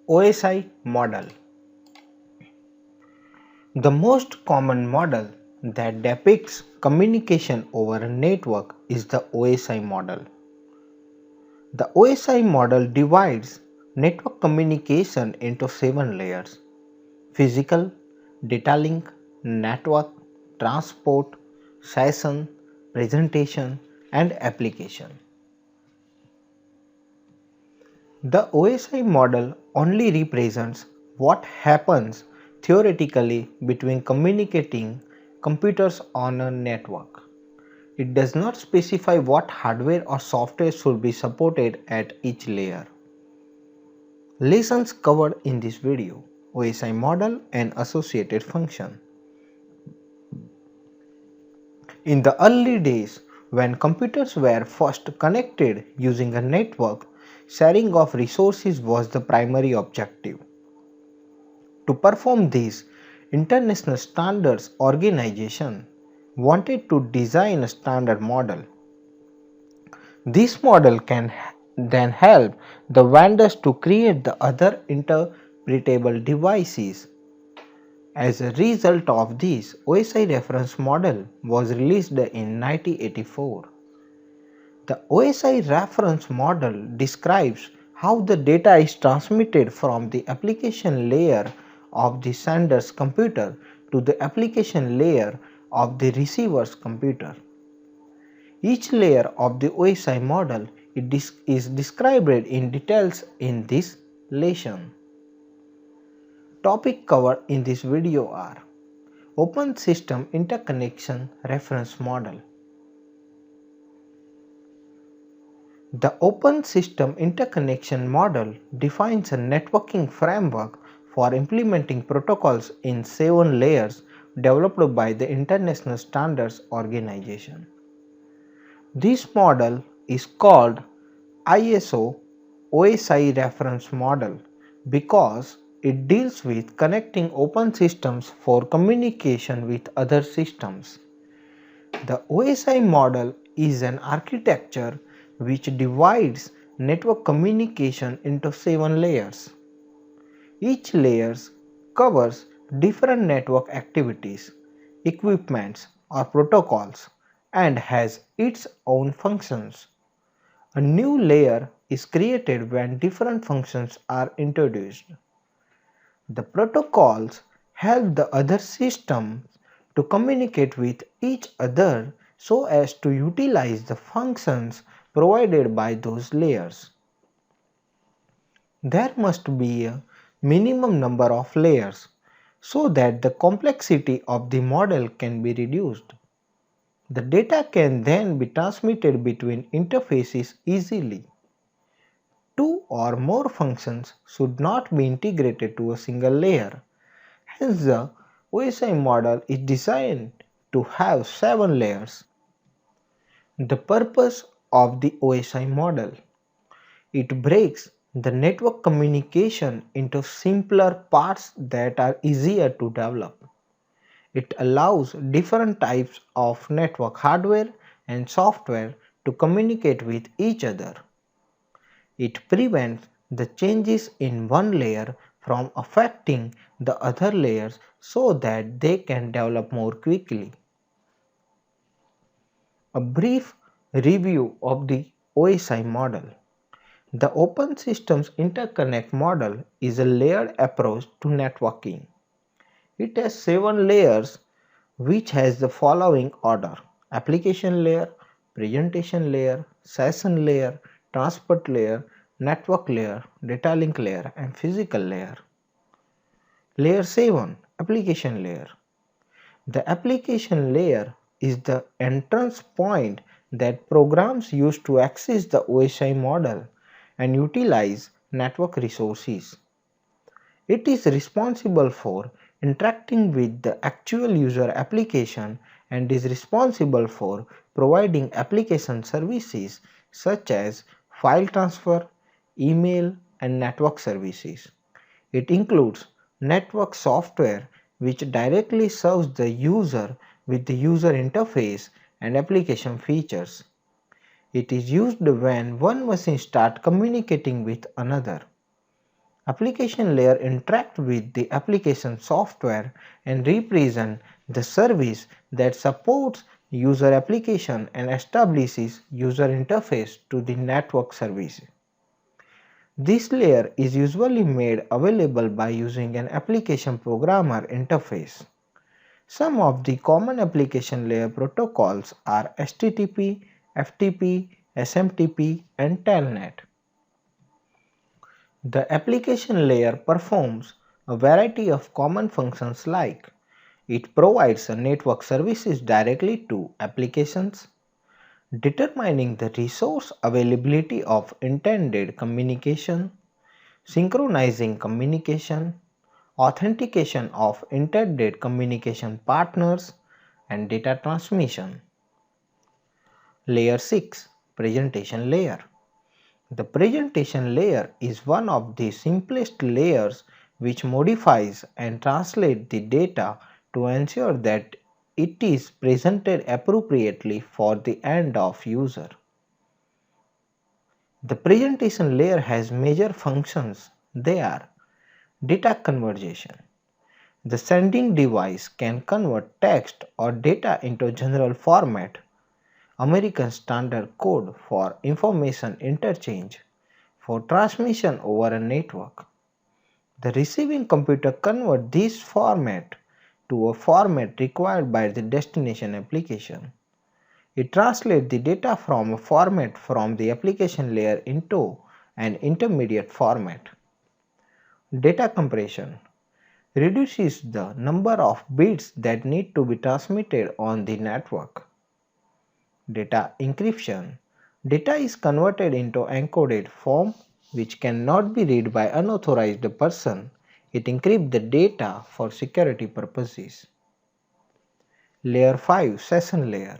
OSI model. The most common model that depicts communication over a network is the OSI model. The OSI model divides network communication into 7 layers: physical, data link, network, transport, session, presentation, and application. The OSI model only represents what happens theoretically between communicating computers on a network. It does not specify what hardware or software should be supported at each layer. Lessons covered in this video: OSI model and associated function. In the early days, when computers were first connected using a network, sharing of resources was the primary objective. To perform this, International Standards Organization wanted to design a standard model. This model can then help the vendors to create the other interpretable devices. As a result of this, OSI reference model was released in 1984. The OSI reference model describes how the data is transmitted from the application layer of the sender's computer to the application layer of the receiver's computer. Each layer of the OSI model is described in details in this lesson. Topic covered in this video are: Open System Interconnection Reference Model. The Open System Interconnection Model defines a networking framework for implementing protocols in 7 layers developed by the International Standards Organization. This model is called ISO OSI reference model because it deals with connecting open systems for communication with other systems. The OSI model is an architecture which divides network communication into 7 layers. Each layer covers different network activities, equipments, or protocols and has its own functions. A new layer is created when different functions are introduced. The protocols help the other systems to communicate with each other so as to utilize the functions provided by those layers. There must be a minimum number of layers so that the complexity of the model can be reduced. The data can then be transmitted between interfaces easily. Two or more functions should not be integrated to a single layer. Hence, the OSI model is designed to have 7 layers. The purpose of the OSI model: it breaks the network communication into simpler parts that are easier to develop. It allows different types of network hardware and software to communicate with each other. It prevents the changes in one layer from affecting the other layers so that they can develop more quickly. A brief review of the OSI model. The Open Systems Interconnect model is a layered approach to networking. It has 7 layers which has the following order: application layer, presentation layer, session layer, transport layer, network layer, data link layer, and physical layer. Layer 7, application layer. The application layer is the entrance point that programs use to access the OSI model and utilize network resources. It is responsible for interacting with the actual user application and is responsible for providing application services such as file transfer, email, and network services. It includes network software which directly serves the user with the user interface and application features. It is used when one machine starts communicating with another. Application layer interact with the application software and represent the service that supports user application and establishes user interface to the network service. This layer is usually made available by using an application programmer interface. Some of the common application layer protocols are HTTP, FTP, SMTP, and Telnet. The application layer performs a variety of common functions like it provides network services directly to applications, determining the resource availability of intended communication, synchronizing communication, authentication of intended communication partners, and data transmission. Layer 6 Presentation Layer. The presentation layer is one of the simplest layers which modifies and translates the data to ensure that it is presented appropriately for the end of user. The presentation layer has major functions. They are data conversion. The sending device can convert text or data into general format, American Standard Code for information interchange, for transmission over a network. The receiving computer converts this format to a format required by the destination application. It translates the data from a format from the application layer into an intermediate format. Data compression reduces the number of bits that need to be transmitted on the network. Data encryption. Data is converted into encoded form which cannot be read by unauthorized person. It encrypts the data for security purposes. Layer 5 Session Layer.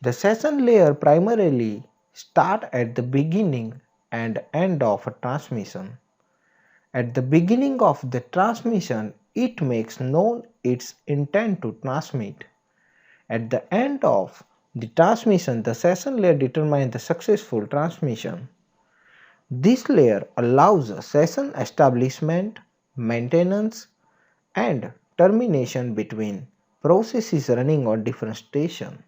The session layer primarily starts at the beginning and end of a transmission. At the beginning of the transmission, it makes known its intent to transmit. At the end of the transmission, the session layer determines the successful transmission. This layer allows session establishment, maintenance, and termination between processes running on different stations.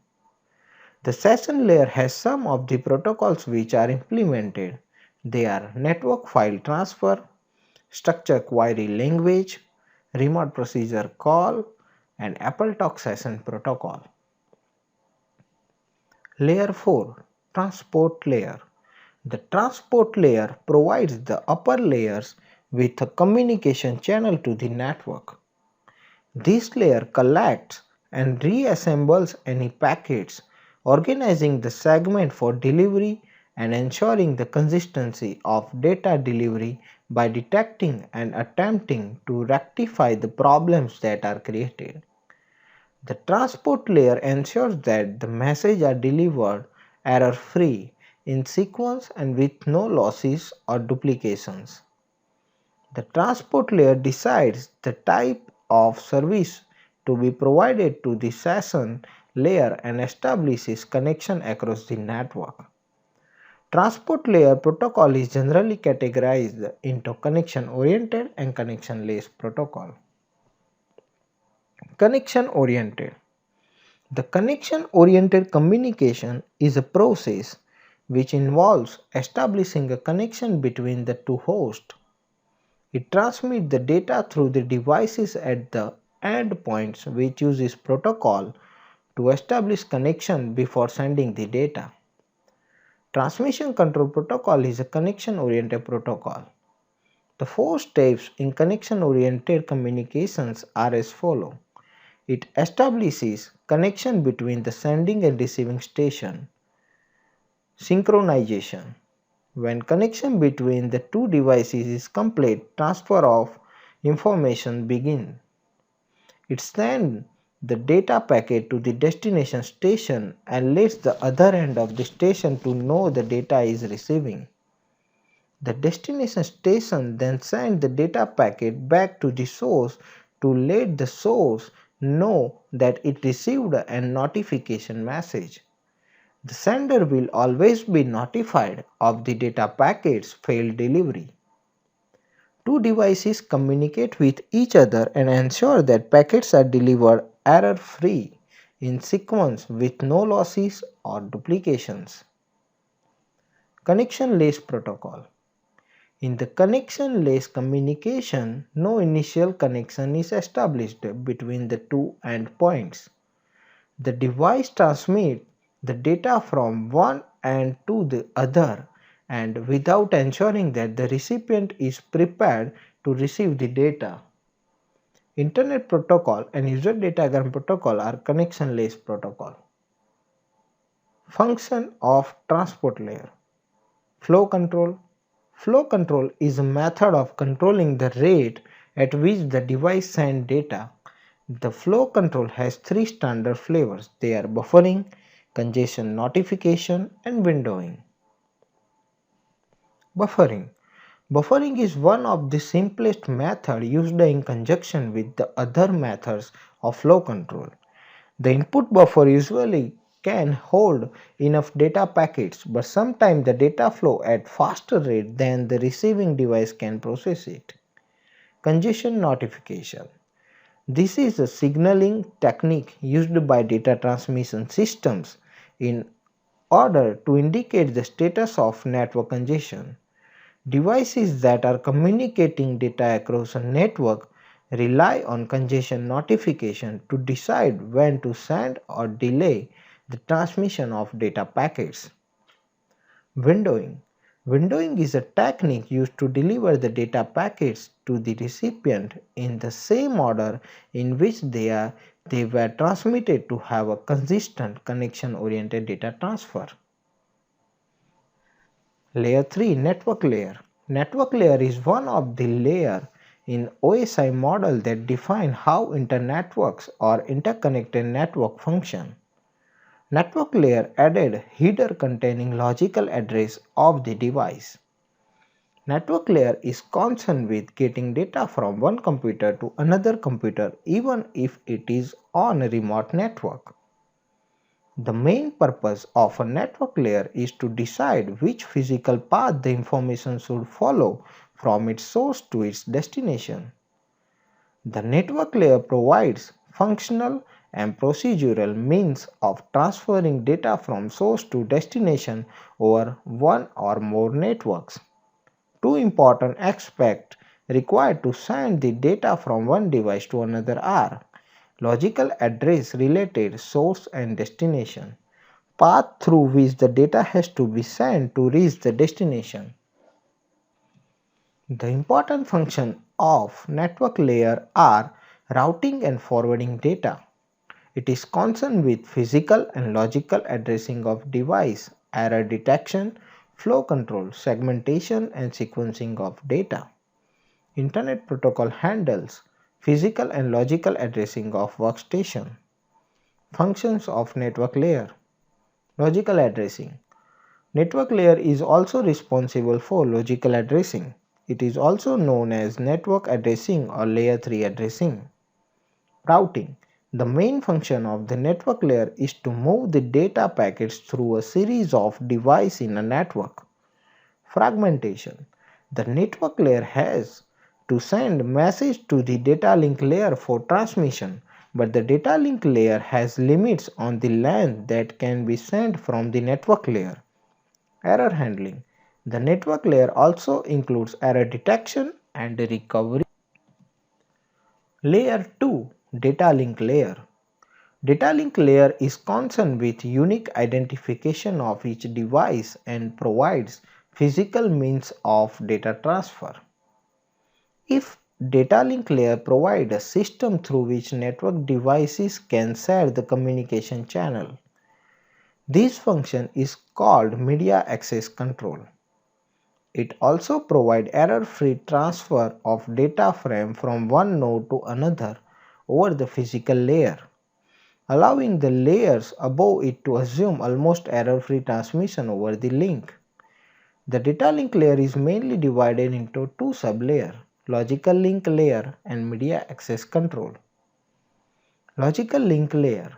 The session layer has some of the protocols which are implemented. They are network file transfer, structure query language, remote procedure call, and AppleTalk session protocol. Layer 4 Transport Layer. The transport layer provides the upper layers with a communication channel to the network. This layer collects and reassembles any packets, organizing the segment for delivery and ensuring the consistency of data delivery by detecting and attempting to rectify the problems that are created. The transport layer ensures that the messages are delivered error-free, in sequence and with no losses or duplications. The transport layer decides the type of service to be provided to the session layer and establishes connection across the network. Transport layer protocol is generally categorized into connection-oriented and connection-less protocol. Connection-oriented. The connection-oriented communication is a process which involves establishing a connection between the two hosts. It transmits the data through the devices at the endpoints which uses protocol to establish connection before sending the data. Transmission Control Protocol is a connection-oriented protocol. The 4 steps in connection-oriented communications are as follows. It establishes connection between the sending and receiving station. Synchronization. When connection between the two devices is complete, transfer of information begins. It sends the data packet to the destination station and lets the other end of the station to know the data is receiving. The destination station then sends the data packet back to the source to let the source know that it received a notification message. The sender will always be notified of the data packet's failed delivery. two devices communicate with each other and ensure that packets are delivered error-free in sequence with no losses or duplications. Connection-less protocol. In the connection-less communication, no initial connection is established between the two endpoints. The device transmits the data from one end to the other and without ensuring that the recipient is prepared to receive the data. Internet Protocol and User Datagram Protocol are connection-less protocol. Function of transport layer. Flow control. Flow control is a method of controlling the rate at which the device sends data. The flow control has three standard flavors. They are buffering, congestion notification, and windowing. Buffering. Buffering is one of the simplest methods used in conjunction with the other methods of flow control. The input buffer usually can hold enough data packets, but sometimes the data flow at faster rate than the receiving device can process it. Congestion notification. This is a signaling technique used by data transmission systems in order to indicate the status of network congestion. Devices that are communicating data across a network rely on congestion notification to decide when to send or delay the transmission of data packets. Windowing. Windowing is a technique used to deliver the data packets to the recipient in the same order in which they were transmitted to have a consistent connection-oriented data transfer. Layer 3 Network Layer. Network layer is one of the layers in OSI model that define how internetworks or interconnected network function. Network layer added header containing logical address of the device. Network layer is concerned with getting data from one computer to another computer even if it is on a remote network. The main purpose of a network layer is to decide which physical path the information should follow from its source to its destination. The network layer provides functional and procedural means of transferring data from source to destination over one or more networks. Two important aspects required to send the data from one device to another are logical address related source and destination, path through which the data has to be sent to reach the destination. The important functions of network layer are routing and forwarding data. It is concerned with physical and logical addressing of device, error detection, flow control, segmentation and sequencing of data. Internet Protocol handles physical and logical addressing of workstation. Functions of network layer. Logical addressing. Network layer is also responsible for logical addressing. It is also known as network addressing or layer 3 addressing. Routing. The main function of the network layer is to move the data packets through a series of devices in a network. Fragmentation. The network layer has to send message to the data link layer for transmission, but the data link layer has limits on the length that can be sent from the network layer. Error handling. The network layer also includes error detection and recovery. Layer 2 Data link layer. Data link layer is concerned with unique identification of each device and provides physical means of data transfer. If data link layer provides a system through which network devices can share the communication channel, this function is called media access control. It also provides error-free transfer of data frame from one node to another over the physical layer, allowing the layers above it to assume almost error-free transmission over the link. The data link layer is mainly divided into two sublayers, logical link layer and media access control. Logical link layer.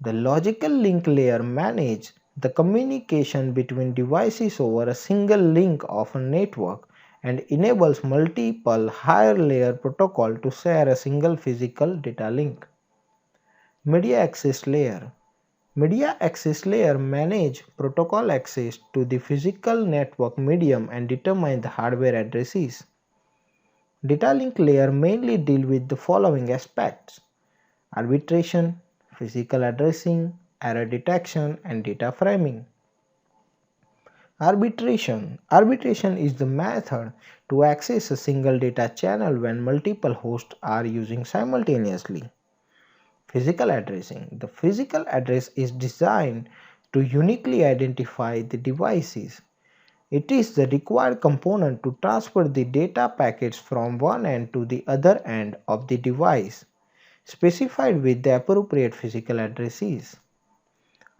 The logical link layer manages the communication between devices over a single link of a network and enables multiple higher layer protocol to share a single physical data link. Media access layer. Media access layer manage protocol access to the physical network medium and determine the hardware addresses. Data link layer mainly deal with the following aspects: arbitration, physical addressing, error detection, and data framing. Arbitration. Arbitration is the method to access a single data channel when multiple hosts are using simultaneously. Physical addressing. The physical address is designed to uniquely identify the devices. It is the required component to transfer the data packets from one end to the other end of the device, specified with the appropriate physical addresses.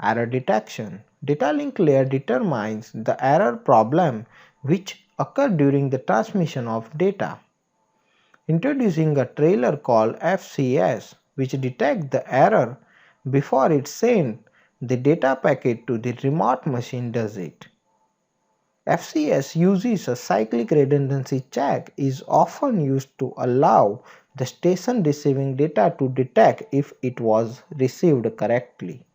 Error detection. Data link layer determines the error problem which occurred during the transmission of data, introducing a trailer called FCS which detects the error before it sends the data packet to the remote machine does it. FCS uses a cyclic redundancy check is often used to allow the station receiving data to detect if it was received correctly.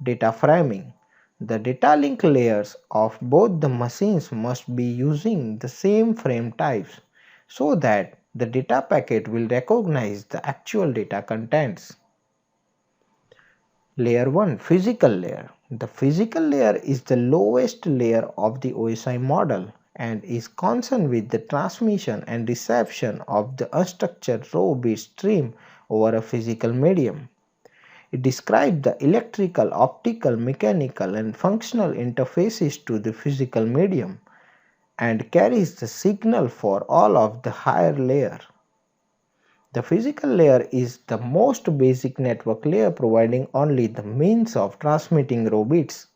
Data framing. The data link layers of both the machines must be using the same frame types so that the data packet will recognize the actual data contents. Layer 1, Physical layer. The physical layer is the lowest layer of the OSI model and is concerned with the transmission and reception of the unstructured raw bit stream over a physical medium. It describes the electrical, optical, mechanical, and functional interfaces to the physical medium and carries the signal for all of the higher layer. The physical layer is the most basic network layer, providing only the means of transmitting raw bits.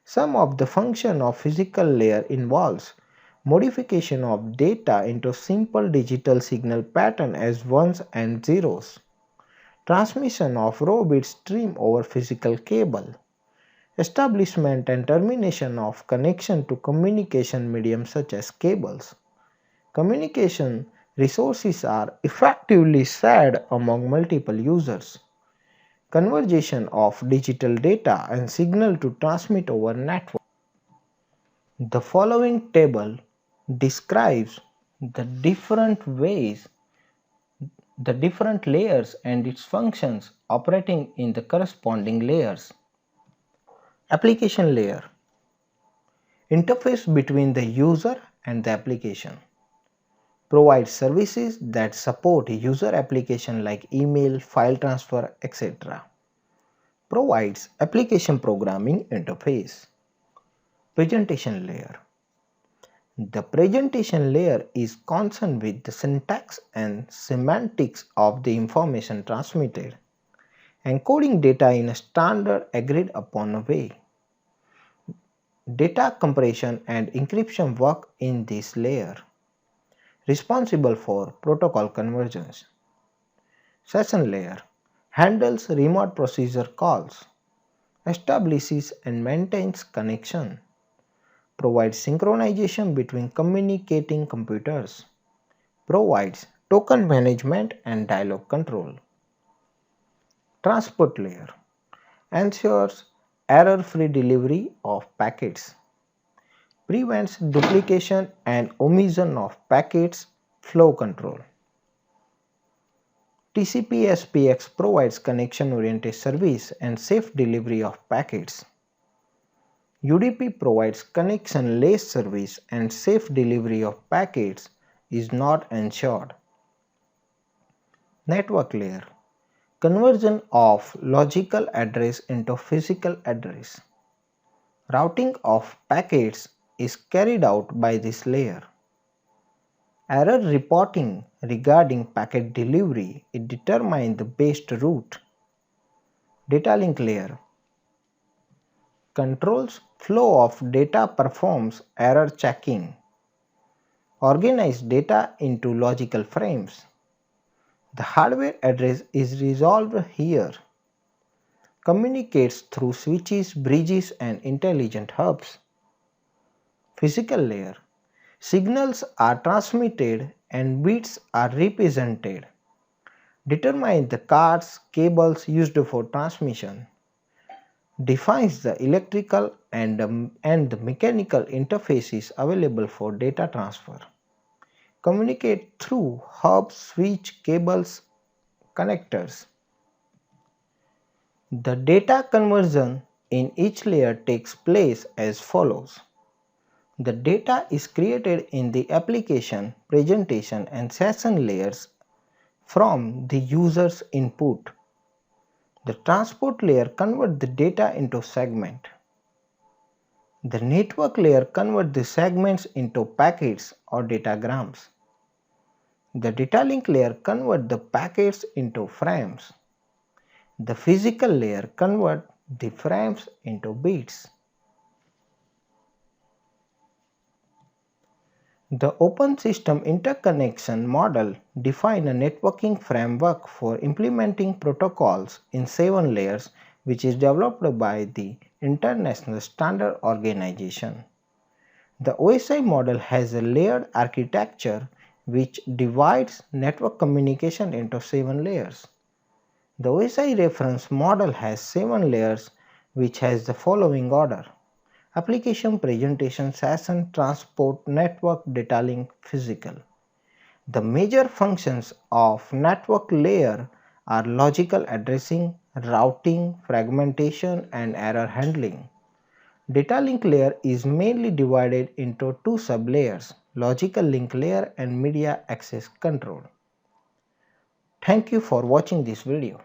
Some of the function of physical layer involves modification of data into simple digital signal pattern as ones and zeros, transmission of raw bit stream over physical cable, establishment and termination of connection to communication medium such as cables. Communication resources are effectively shared among multiple users. Conversion of digital data and signal to transmit over network. The following table describes the different ways, the different layers and its functions operating in the corresponding layers. Application layer. Interface between the user and the application. Provides services that support user application like email, file transfer, etc. Provides application programming interface. Presentation layer. The presentation layer is concerned with the syntax and semantics of the information transmitted, encoding data in a standard agreed upon way. Data compression and encryption work in this layer, responsible for protocol convergence. Session layer handles remote procedure calls, establishes and maintains connection, provides synchronization between communicating computers, provides token management and dialog control. Transport layer ensures error-free delivery of packets, prevents duplication and omission of packets, flow control. TCP/SPX provides connection-oriented service and safe delivery of packets. UDP provides connection-less service and safe delivery of packets is not ensured. Network layer. Conversion of logical address into physical address. Routing of packets is carried out by this layer. Error reporting regarding packet delivery, it determines the best route. Data link layer controls flow of data, performs error checking, organize data into logical frames. The hardware address is resolved here, communicates through switches, bridges and intelligent hubs. Physical layer Signals are transmitted and bits are represented. Determine the cards, cables used for transmission. Defines the electrical and the mechanical interfaces available for data transfer. Communicate through hub, switch, cables, connectors. The data conversion in each layer takes place as follows. The data is created in the application, presentation and session layers from the user's input. The transport layer converts the data into segment. The network layer converts the segments into packets or datagrams. The data link layer converts the packets into frames. The physical layer converts the frames into bits. The Open System Interconnection model defines a networking framework for implementing protocols in 7 layers, which is developed by the International Standard Organization. The OSI model has a layered architecture which divides network communication into 7 layers. The OSI reference model has 7 layers which has the following order: application, presentation, session, transport, network, data link, physical. The major functions of network layer are logical addressing, routing, fragmentation and error handling. Data link layer is mainly divided into two sublayers: logical link layer and media access control. Thank you for watching this video.